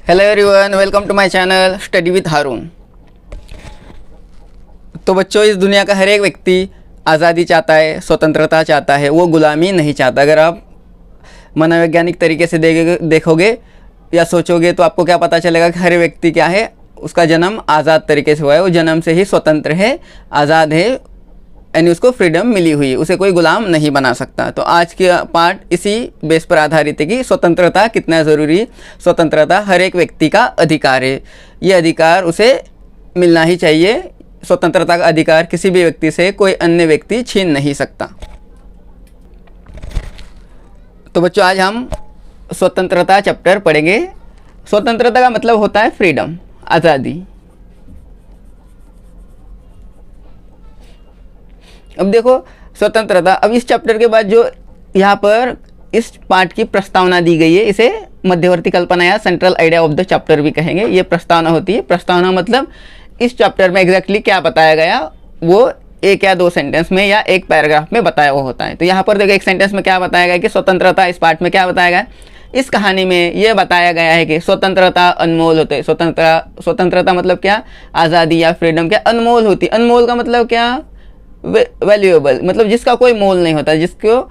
Hello everyone, welcome to my channel study with Haroon. तो बच्चों, इस दुनिया का हर एक व्यक्ति आज़ादी चाहता है, स्वतंत्रता चाहता है, वो गुलामी नहीं चाहता। अगर आप मनोवैज्ञानिक तरीके से देखोगे या सोचोगे तो आपको क्या पता चलेगा कि हर व्यक्ति क्या है, उसका जन्म आज़ाद तरीके से हुआ है, वो जन्म से ही स्वतंत्र है, आज़ाद है, यानी उसको फ्रीडम मिली हुई है, उसे कोई गुलाम नहीं बना सकता। तो आज का पार्ट इसी बेस पर आधारित है कि स्वतंत्रता कितना ज़रूरी है। स्वतंत्रता हर एक व्यक्ति का अधिकार है, ये अधिकार उसे मिलना ही चाहिए। स्वतंत्रता का अधिकार किसी भी व्यक्ति से कोई अन्य व्यक्ति छीन नहीं सकता। तो बच्चों, आज हम स्वतंत्रता चैप्टर पढ़ेंगे। स्वतंत्रता का मतलब होता है फ्रीडम, आज़ादी। अब देखो स्वतंत्रता, अब इस चैप्टर के बाद जो यहाँ पर इस पार्ट की प्रस्तावना दी गई है, इसे मध्यवर्ती कल्पना या central idea of the chapter भी कहेंगे। ये प्रस्तावना होती है। प्रस्तावना मतलब इस चैप्टर में एग्जैक्टली क्या बताया गया वो एक या दो सेंटेंस में या एक पैराग्राफ में बताया हुआ होता है। तो यहाँ पर देखो एक सेंटेंस में क्या बताया गया कि स्वतंत्रता, इस पार्ट में क्या बताया गया, इस कहानी में ये बताया गया है कि स्वतंत्रता अनमोल होते है। स्वतंत्रता मतलब क्या, आज़ादी या फ्रीडम क्या अनमोल होती है। अनमोल का मतलब क्या, वैल्यूएबल, मतलब जिसका कोई मोल नहीं होता, जिसको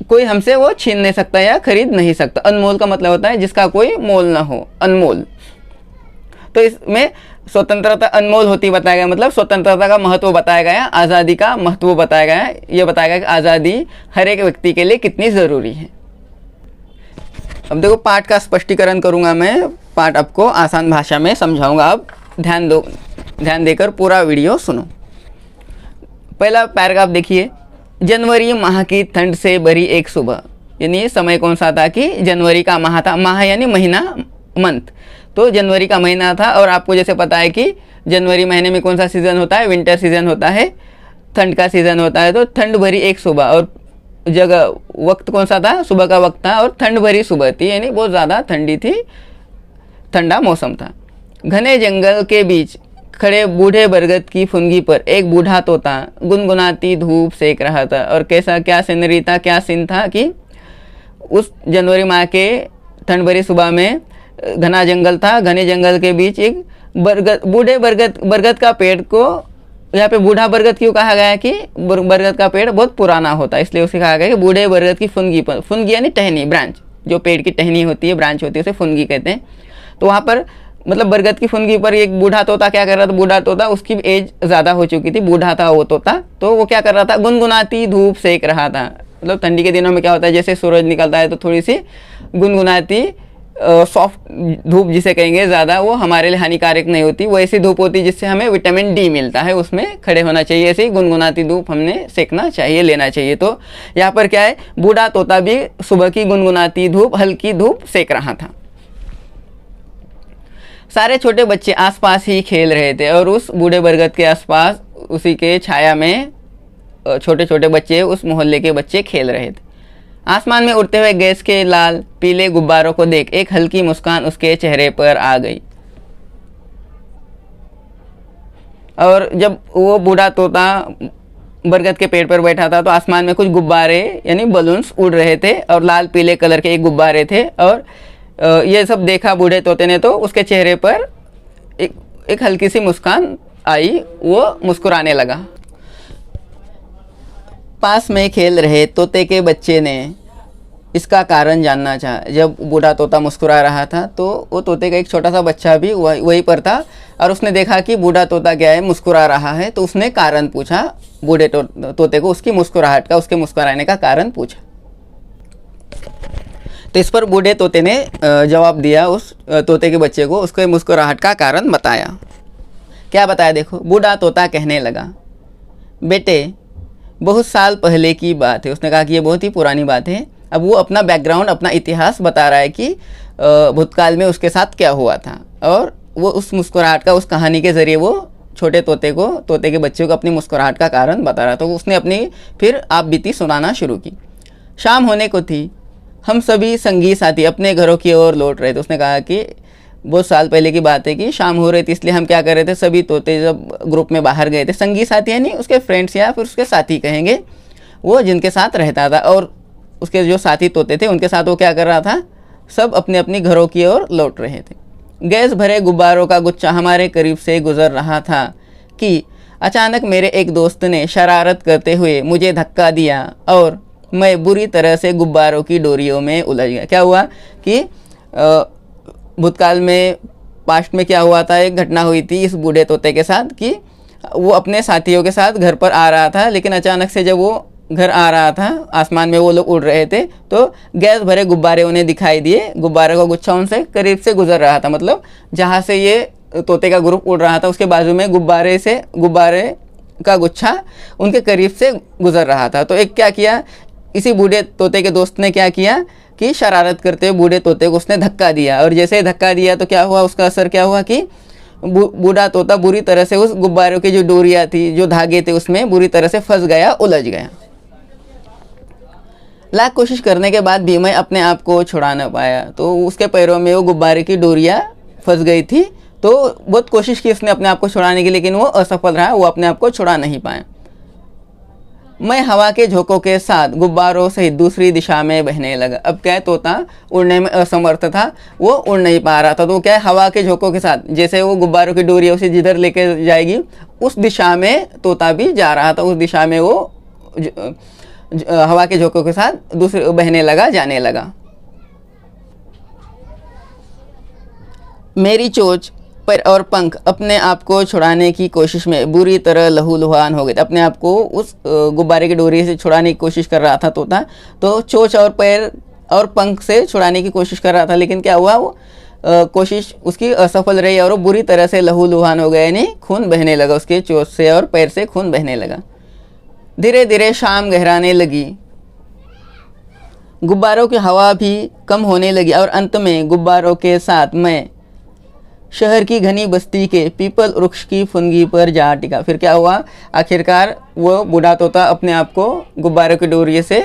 कोई हमसे वो छीन नहीं सकता या खरीद नहीं सकता। अनमोल का मतलब होता है जिसका कोई मोल ना हो, अनमोल। तो इसमें स्वतंत्रता अनमोल होती बताया गया, मतलब स्वतंत्रता का महत्व बताया गया, आज़ादी का महत्व बताया गया। ये बताया गया कि आज़ादी हर एक व्यक्ति के लिए कितनी ज़रूरी है। अब देखो पाठ का स्पष्टीकरण करूँगा मैं, पाठ आपको आसान भाषा में समझाऊँगा। अब ध्यान देकर पूरा वीडियो सुनो। पहला पैराग्राफ देखिए। जनवरी माह की ठंड से भरी एक सुबह, यानी समय कौन सा था कि जनवरी का माह था। माह यानी महीना, मंथ। तो जनवरी का महीना था और आपको जैसे पता है कि जनवरी महीने में कौन सा सीज़न होता है, विंटर सीज़न होता है, ठंड का सीज़न होता है। तो ठंड भरी एक सुबह, और जगह वक्त कौन सा था, सुबह का वक्त था और ठंड भरी सुबह थी, यानी बहुत ज़्यादा ठंडी थी, ठंडा मौसम था। घने जंगल के बीच खड़े बूढ़े बरगद की फुनगी पर एक बूढ़ा तोता गुनगुनाती धूप सेक रहा था। और कैसा, क्या सीनरी था, क्या सीन था कि उस जनवरी माह के ठंड भरी सुबह में घना जंगल था, घने जंगल के बीच एक बूढ़े बरगद का पेड़ को, यहाँ पे बूढ़ा बरगद क्यों कहा गया है कि बरगद का पेड़ बहुत पुराना होता है, इसलिए उसे कहा गया कि बूढ़े बरगद की फुनगी पर। फुनगी यानी टहनी, ब्रांच, जो पेड़ की टहनी होती है, ब्रांच होती है, उसे फुनगी कहते हैं। तो वहाँ पर मतलब बरगद की फुनगी पर एक बूढ़ा तोता क्या कर रहा था, बूढ़ा तोता, उसकी एज ज़्यादा हो चुकी थी, बूढ़ा था वो तोता। तो वो क्या कर रहा था, गुनगुनाती धूप सेक रहा था। मतलब ठंडी के दिनों में क्या होता है, जैसे सूरज निकलता है तो थोड़ी सी गुनगुनाती सॉफ्ट धूप जिसे कहेंगे, ज़्यादा वो हमारे लिए हानिकारक नहीं होती, वो ऐसी धूप होती है जिससे हमें विटामिन डी मिलता है, उसमें खड़े होना चाहिए। ऐसी गुनगुनाती धूप हमने सेकना चाहिए, लेना चाहिए। तो यहाँ पर क्या है, बूढ़ा तोता भी सुबह की गुनगुनाती धूप, हल्की धूप सेक रहा था। सारे छोटे बच्चे आसपास ही खेल रहे थे और उस बूढ़े बरगद के आसपास, उसी के छाया में छोटे छोटे बच्चे, उस मोहल्ले के बच्चे खेल रहे थे। आसमान में उड़ते हुए गैस के लाल पीले गुब्बारों को देख एक हल्की मुस्कान उसके चेहरे पर आ गई। और जब वो बूढ़ा तोता बरगद के पेड़ पर बैठा था तो आसमान में कुछ गुब्बारे यानी बलून्स उड़ रहे थे और लाल पीले कलर के एक गुब्बारे थे। और ये सब देखा बूढ़े तोते ने तो उसके चेहरे पर एक हल्की सी मुस्कान आई, वो मुस्कुराने लगा। पास में खेल रहे तोते के बच्चे ने इसका कारण जानना चाहा। जब बूढ़ा तोता मुस्कुरा रहा था तो वो तोते का एक छोटा सा बच्चा भी वहीं पर था और उसने देखा कि बूढ़ा तोता क्या है, मुस्कुरा रहा है। तो उसने कारण पूछा बूढ़े तोते को, उसकी मुस्कुराहट का, उसके मुस्कुराने का कारण पूछा। तो इस पर बूढ़े तोते ने जवाब दिया उस तोते के बच्चे को, उसके मुस्कुराहट का कारण बताया। क्या बताया देखो, बूढ़ा तोता कहने लगा, बेटे बहुत साल पहले की बात है। उसने कहा कि ये बहुत ही पुरानी बात है। अब वो अपना बैकग्राउंड, अपना इतिहास बता रहा है कि भूतकाल में उसके साथ क्या हुआ था। और वो उस मुस्कुराहट का, उस कहानी के ज़रिए वो छोटे तोते को, तोते के बच्चे को अपनी मुस्कुराहट का कारण बता रहा था। तो उसने अपनी फिर आप बीती सुनाना शुरू की। शाम होने को थी, हम सभी संगी साथी अपने घरों की ओर लौट रहे थे। उसने कहा कि बहुत साल पहले की बात है कि शाम हो रही थी, इसलिए हम क्या कर रहे थे, सभी तोते जब ग्रुप में बाहर गए थे, संगी साथी यानी उसके फ्रेंड्स या फिर उसके साथी कहेंगे, वो जिनके साथ रहता था। और उसके जो साथी तोते थे उनके साथ वो क्या कर रहा था, सब अपने अपने घरों की ओर लौट रहे थे। गैस भरे गुब्बारों का गुच्छा हमारे करीब से गुजर रहा था कि अचानक मेरे एक दोस्त ने शरारत करते हुए मुझे धक्का दिया और मैं बुरी तरह से गुब्बारों की डोरियों में उलझ गया। क्या हुआ कि भूतकाल में, पास्ट में क्या हुआ था, एक घटना हुई थी इस बूढ़े तोते के साथ कि वो अपने साथियों के साथ घर पर आ रहा था, लेकिन अचानक से जब वो घर आ रहा था, आसमान में वो लोग उड़ रहे थे, तो गैस भरे गुब्बारे उन्हें दिखाई दिए। गुब्बारे का गुच्छा उनसे करीब से गुजर रहा था, मतलब जहाँ से ये तोते का ग्रुप उड़ रहा था उसके बाजू में गुब्बारे का गुच्छा उनके करीब से गुजर रहा था। तो एक क्या किया, इसी बूढ़े तोते के दोस्त ने क्या किया कि शरारत करते हुए बूढ़े तोते को उसने धक्का दिया, और जैसे ही धक्का दिया तो क्या हुआ, उसका असर क्या हुआ कि बूढ़ा तोता बुरी तरह से उस गुब्बारों की जो डोरियाँ थी, जो धागे थे, उसमें बुरी तरह से फंस गया, उलझ गया। लाख कोशिश करने के बाद भी मैं अपने आप को छुड़ा न पाया। तो उसके पैरों में वो गुब्बारे की डोरियाँ फंस गई थी, तो बहुत कोशिश की उसने अपने आप को छुड़ाने की, लेकिन वो असफल रहा, वो अपने आप को छुड़ा नहीं पाया। मैं हवा के झोंकों के साथ गुब्बारों सहित दूसरी दिशा में बहने लगा। अब क्या है, तोता उड़ने में असमर्थ था, वो उड़ नहीं पा रहा था, तो क्या है, हवा के झोंकों के साथ जैसे वो गुब्बारों की डोरी उसे जिधर लेके जाएगी उस दिशा में तोता भी जा रहा था। उस दिशा में वो हवा के झोंकों के साथ दूसरे बहने लगा, जाने लगा। मेरी चोंच पर और पंख अपने आप को छुड़ाने की कोशिश में बुरी तरह लहूलुहान हो गए। अपने आप को उस गुब्बारे की डोरी से छुड़ाने की कोशिश कर रहा था तोता, तो चोंच और पैर और पंख से छुड़ाने की कोशिश कर रहा था, लेकिन क्या हुआ, वो कोशिश उसकी असफल रही और वो बुरी तरह से लहूलुहान हो गया, यानी खून बहने लगा, उसके चोंच से और पैर से खून बहने लगा। धीरे धीरे शाम गहराने लगी, गुब्बारों की हवा भी कम होने लगी और अंत में गुब्बारों के साथ मैं शहर की घनी बस्ती के पीपल वृक्ष की फुनगी पर जा टिका। फिर क्या हुआ, आखिरकार वो बूढ़ा तोता अपने आप को गुब्बारों की डोरी से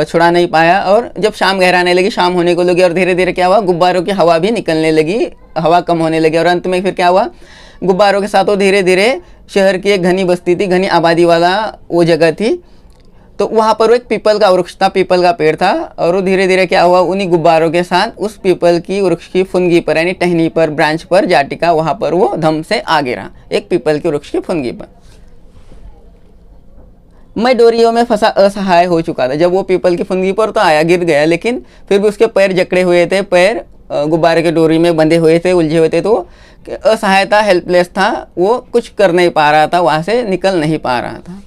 छुड़ा नहीं पाया, और जब शाम गहराने लगी, शाम होने को लगी, और धीरे धीरे क्या हुआ, गुब्बारों की हवा भी निकलने लगी, हवा कम होने लगी, और अंत में फिर क्या हुआ, गुब्बारों के साथ वो धीरे धीरे शहर की एक घनी बस्ती थी, घनी आबादी वाला वो जगह थी, तो वहाँ पर वो एक पीपल का वृक्ष था, पीपल का पेड़ था, और वो धीरे धीरे क्या हुआ, उन्हीं गुब्बारों के साथ उस पीपल की वृक्ष की फुनगी पर, यानी टहनी पर, ब्रांच पर जा टिका। वहाँ पर वो धम से आ गिरा एक पीपल के वृक्ष की फुनगी पर। मैं डोरियों में फंसा असहाय हो चुका था। जब वो पीपल की फुनगी पर तो आया, गिर गया, लेकिन फिर भी उसके पैर जकड़े हुए थे, पैर गुब्बारे की डोरी में बंधे हुए थे, उलझे हुए थे, तो असहाय था, हेल्पलेस था, वो कुछ कर नहीं पा रहा था, वहाँ से निकल नहीं पा रहा था।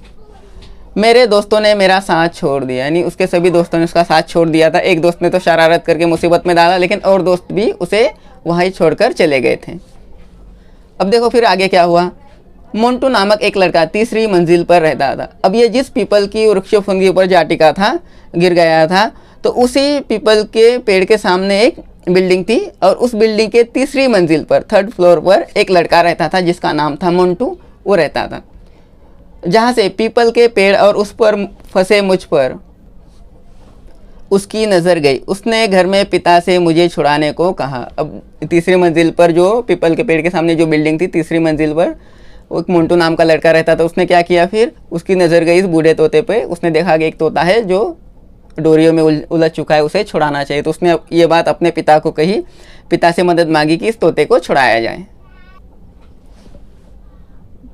मेरे दोस्तों ने मेरा साथ छोड़ दिया, यानी उसके सभी दोस्तों ने उसका साथ छोड़ दिया था। एक दोस्त ने तो शरारत करके मुसीबत में डाला, लेकिन और दोस्त भी उसे वहीं छोड़कर चले गए थे। अब देखो फिर आगे क्या हुआ। मोंटू नामक एक लड़का तीसरी मंजिल पर रहता था। अब ये जिस पीपल की वृक्ष फुनगी पर जा टिका था, गिर गया था, तो उसी पीपल के पेड़ के सामने एक बिल्डिंग थी, और उस बिल्डिंग के तीसरी मंजिल पर, थर्ड फ्लोर पर एक लड़का रहता था जिसका नाम था मोंटू। वो रहता था जहाँ से पीपल के पेड़ और उस पर फंसे मुझ पर उसकी नज़र गई। उसने घर में पिता से मुझे छुड़ाने को कहा। अब तीसरी मंजिल पर, जो पीपल के पेड़ के सामने जो बिल्डिंग थी, तीसरी मंजिल पर वो एक मोंटू नाम का लड़का रहता था। उसने क्या किया, फिर उसकी नज़र गई इस बूढ़े तोते पे। उसने देखा कि एक तोता है जो डोरियों में उलझ चुका है, उसे छुड़ाना चाहिए। तो उसने ये बात अपने पिता को कही, पिता से मदद मांगी कि इस तोते को छुड़ाया जाए।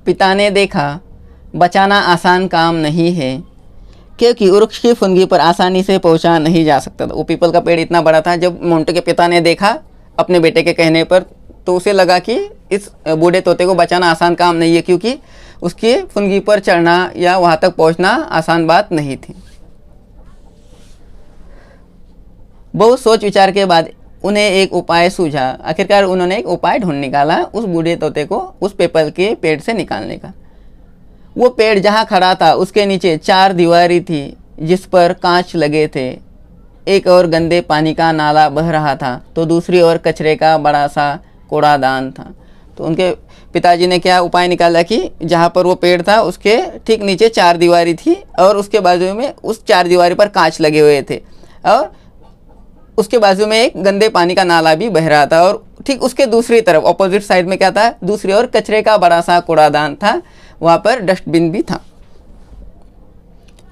पिता ने देखा बचाना आसान काम नहीं है, क्योंकि वृक्ष की फुनगी पर आसानी से पहुंचा नहीं जा सकता था। वो पीपल का पेड़ इतना बड़ा था। जब मोंटू के पिता ने देखा अपने बेटे के कहने पर, तो उसे लगा कि इस बूढ़े तोते को बचाना आसान काम नहीं है, क्योंकि उसकी फुनगी पर चढ़ना या वहाँ तक पहुँचना आसान बात नहीं थी। बहुत सोच विचार के बाद उन्हें एक उपाय सूझा। आखिरकार उन्होंने एक उपाय ढूंढ निकाला उस बूढ़े तोते को उस पीपल के पेड़ से निकालने का। वो पेड़ जहाँ खड़ा था उसके नीचे 4 दीवारी थी जिस पर कांच लगे थे। एक और गंदे पानी का नाला बह रहा था, तो दूसरी ओर कचरे का बड़ा सा कूड़ादान था। तो उनके पिताजी ने क्या उपाय निकाला कि जहाँ पर वो पेड़ था उसके ठीक नीचे 4 दीवारी थी, और उसके बाजू में उस 4 दीवारी पर कांच लगे हुए थे, और उसके बाजू में एक गंदे पानी का नाला भी बह रहा था, और ठीक उसके दूसरी तरफ ऑपोजिट साइड में क्या था, दूसरी ओर कचरे का बड़ा सा कूड़ादान था, वहाँ पर डस्टबिन भी था।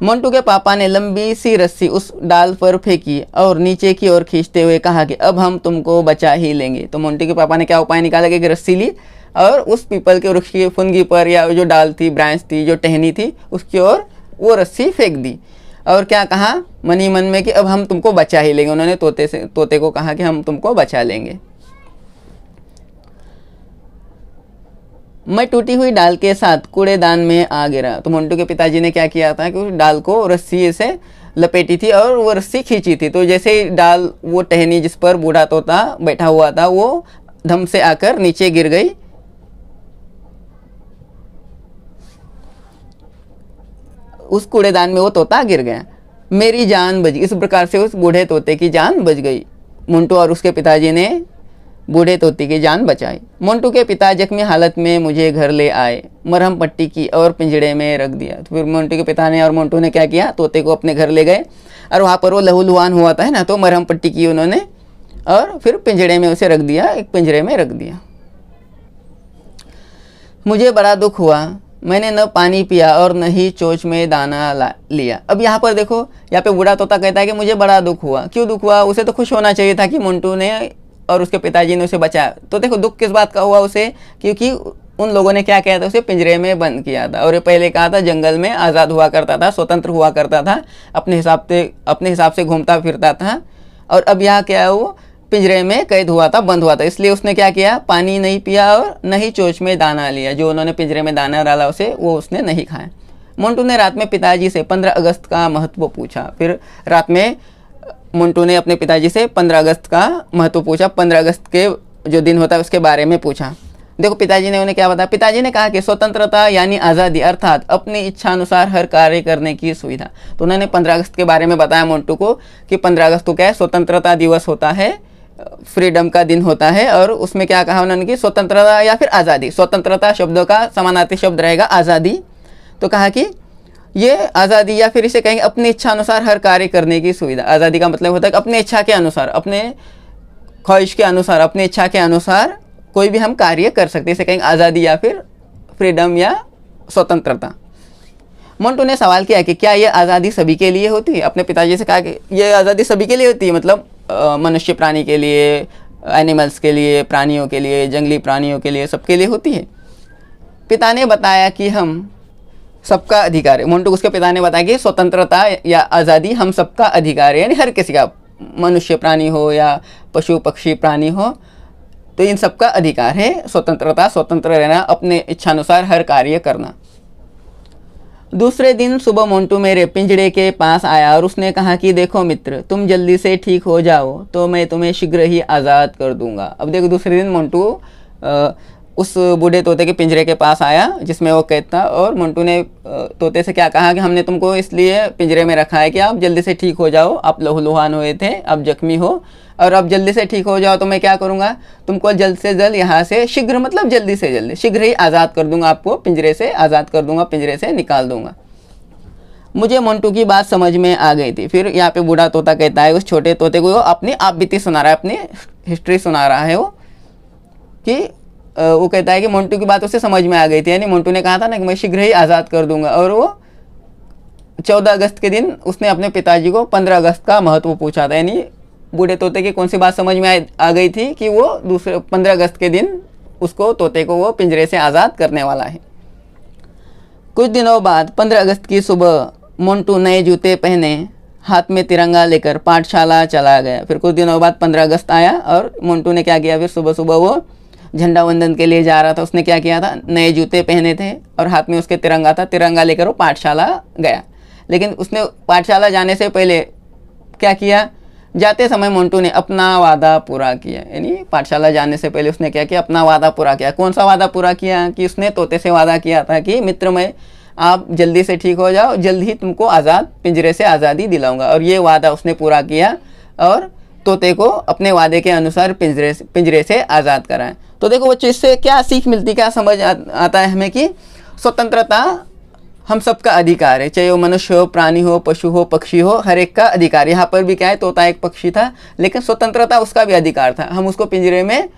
मोंटू के पापा ने लंबी सी रस्सी उस डाल पर फेंकी और नीचे की ओर खींचते हुए कहा कि अब हम तुमको बचा ही लेंगे। तो मोंटू के पापा ने क्या उपाय निकाला कि रस्सी ली और उस पीपल के वृक्ष की फुनगी पर या जो डाल थी, ब्रांच थी, जो टहनी थी, उसकी ओर वो रस्सी फेंक दी और क्या कहा मन ही मन में कि अब हम तुमको बचा ही लेंगे। उन्होंने तोते को कहा कि हम तुमको बचा लेंगे। मैं टूटी हुई डाल के साथ कूड़ेदान में आ गिरा। तो मोंटू के पिताजी ने क्या किया था कि उस डाल को रस्सी से लपेटी थी और वो रस्सी खींची थी। तो जैसे ही डाल, वो टहनी जिस पर बूढ़ा तोता बैठा हुआ था, वो धम से आकर नीचे गिर गई। उस कूड़ेदान में वो तोता गिर गया। मेरी जान बच गई। इस प्रकार से उस बूढ़े तोते की जान बच गई। मोंटू और उसके पिताजी ने बूढ़े तोते की जान बचाई। मोंटू के पिता जख्मी हालत में मुझे घर ले आए, मरहम पट्टी की और पिंजड़े में रख दिया। तो फिर मोंटू के पिता ने और मोंटू ने क्या किया, तोते को अपने घर ले गए और वहाँ पर वो लहूलुहान हुआ था ना, तो मरहम पट्टी की उन्होंने और फिर पिंजड़े में उसे रख दिया, एक पिंजरे में रख दिया। मुझे बड़ा दुख हुआ। मैंने न पानी पिया और न ही चोंच में दाना लिया। अब यहाँ पर देखो, यहाँ पे बूढ़ा तोता कहता है कि मुझे बड़ा दुख हुआ। क्यों दुख हुआ? उसे तो खुश होना चाहिए था कि मोंटू ने और उसके पिताजी ने उसे बचाया। तो देखो दुख किस बात का हुआ उसे, क्योंकि उन लोगों ने क्या किया था, उसे पिंजरे में बंद किया था। और ये पहले कहा था जंगल में आज़ाद हुआ करता था, स्वतंत्र हुआ करता था, अपने हिसाब से घूमता फिरता था। और अब यहाँ क्या है, वो पिंजरे में कैद हुआ था, बंद हुआ था। इसलिए उसने क्या किया, पानी नहीं पिया और न ही चोंच में दाना लिया। जो उन्होंने पिंजरे में दाना डाला उसे, वो उसने नहीं खाया। मोंटू ने रात में पिताजी से 15 अगस्त का महत्व पूछा। फिर रात में मोंटू ने अपने पिताजी से 15 अगस्त का महत्व पूछा। 15 अगस्त के जो दिन होता है उसके बारे में पूछा। देखो पिताजी ने उन्हें क्या बताया। पिताजी ने कहा कि स्वतंत्रता यानी आज़ादी, अर्थात अपनी इच्छा अनुसार हर कार्य करने की सुविधा। तो उन्होंने 15 अगस्त के बारे में बताया मोंटू को कि 15 अगस्त को क्या है, स्वतंत्रता दिवस होता है, फ्रीडम का दिन होता है। और उसमें क्या कहा उन्होंने कि स्वतंत्रता या फिर आज़ादी, स्वतंत्रता शब्दों का समानार्थी शब्द रहेगा आज़ादी। तो कहा कि ये आज़ादी या फिर इसे कहेंगे अपनी इच्छा अनुसार हर कार्य करने की सुविधा। आज़ादी का मतलब होता है कि अपने इच्छा के अनुसार, अपने ख्वाहिश के अनुसार, अपनी इच्छा के अनुसार कोई भी हम कार्य कर सकते हैं। इसे कहेंगे आज़ादी या फिर फ्रीडम या स्वतंत्रता। मोंटू ने सवाल किया कि क्या ये आज़ादी सभी के लिए होती है। अपने पिताजी से कहा कि ये आज़ादी सभी के लिए होती है, मतलब मनुष्य प्राणी के लिए, एनिमल्स के लिए, प्राणियों के लिए, जंगली प्राणियों के लिए, सबके लिए होती है। पिता ने बताया कि हम सबका अधिकार है। मोंटू उसके पिता ने बताया कि स्वतंत्रता या आज़ादी हम सबका अधिकार है, यानी हर किसी का, मनुष्य प्राणी हो या पशु पक्षी प्राणी हो, तो इन सबका अधिकार है स्वतंत्रता, स्वतंत्र रहना, अपने इच्छानुसार हर कार्य करना। दूसरे दिन सुबह मोंटू मेरे पिंजड़े के पास आया और उसने कहा कि देखो मित्र, तुम जल्दी से ठीक हो जाओ तो मैं तुम्हें शीघ्र ही आज़ाद कर दूंगा। अब देखो दूसरे दिन मोंटू उस बूढ़े तोते के पिंजरे के पास आया जिसमें वो कैद था, और मोंटू ने तोते से क्या कहा कि हमने तुमको इसलिए पिंजरे में रखा है कि आप जल्दी से ठीक हो जाओ, आप लहूलुहान हुए थे, आप जख्मी हो, और अब जल्दी से ठीक हो जाओ तो मैं क्या करूँगा, तुमको जल्द से जल्द यहाँ से, शीघ्र मतलब जल्दी से जल्दी, शीघ्र ही आज़ाद कर दूंगा, आपको पिंजरे से आज़ाद कर दूंगा, पिंजरे से निकाल दूंगा। मुझे मोंटू की बात समझ में आ गई थी। फिर यहाँ पे बूढ़ा तोता कहता है उस छोटे तोते को, अपनी आप बीती सुना रहा है, अपनी हिस्ट्री सुना रहा है वो, कि वो कहता है कि मोंटू की बात उसे समझ में आ गई थी, यानी मोंटू ने कहा था ना कि मैं शीघ्र ही आज़ाद कर दूंगा, और वो 14 अगस्त के दिन उसने अपने पिताजी को 15 अगस्त का महत्व पूछा था। यानी बूढ़े तोते की कौन सी बात समझ में आ गई थी कि वो दूसरे 15 अगस्त के दिन उसको, तोते को, वो पिंजरे से आज़ाद करने वाला है। कुछ दिनों बाद 15 अगस्त की सुबह मोंटू नए जूते पहने, हाथ में तिरंगा लेकर पाठशाला चला गया। फिर कुछ दिनों बाद 15 अगस्त आया और मोंटू ने क्या किया, फिर सुबह सुबह वो झंडा वंदन के लिए जा रहा था। उसने क्या किया था, नए जूते पहने थे और हाथ में उसके तिरंगा था, तिरंगा लेकर वो पाठशाला गया। लेकिन उसने पाठशाला जाने से पहले क्या किया, जाते समय मोंटू ने अपना वादा पूरा किया। यानी पाठशाला जाने से पहले उसने क्या किया, अपना वादा पूरा किया। कौन सा वादा पूरा किया, कि उसने तोते से वादा किया था कि मित्र, मैं, आप जल्दी से ठीक हो जाओ, जल्द ही तुमको आज़ाद, पिंजरे से आज़ादी दिलाऊंगा। और ये वादा उसने पूरा किया और तोते को अपने वादे के अनुसार पिंजरे से आज़ाद कराएं। तो देखो बच्चों, इससे क्या सीख मिलती, क्या समझ आता है हमें, कि स्वतंत्रता हम सबका अधिकार है, चाहे वो मनुष्य हो, प्राणी हो, पशु हो, पक्षी हो, हर एक का अधिकार। यहाँ पर भी क्या है, तोता एक पक्षी था, लेकिन स्वतंत्रता उसका भी अधिकार था, हम उसको पिंजरे में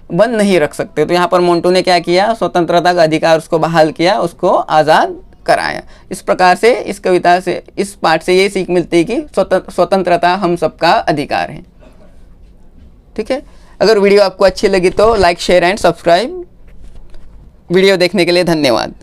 बंद नहीं रख सकते। तो यहाँ पर मोंटू ने क्या किया, स्वतंत्रता का अधिकार उसको बहाल किया, उसको आज़ाद कराया। इस प्रकार से इस कविता से, इस पाठ से ये सीख मिलती है कि स्वतंत्रता हम सबका अधिकार है। ठीक है, अगर वीडियो आपको अच्छी लगी तो like, share and subscribe. Video देखने के लिए धन्यवाद।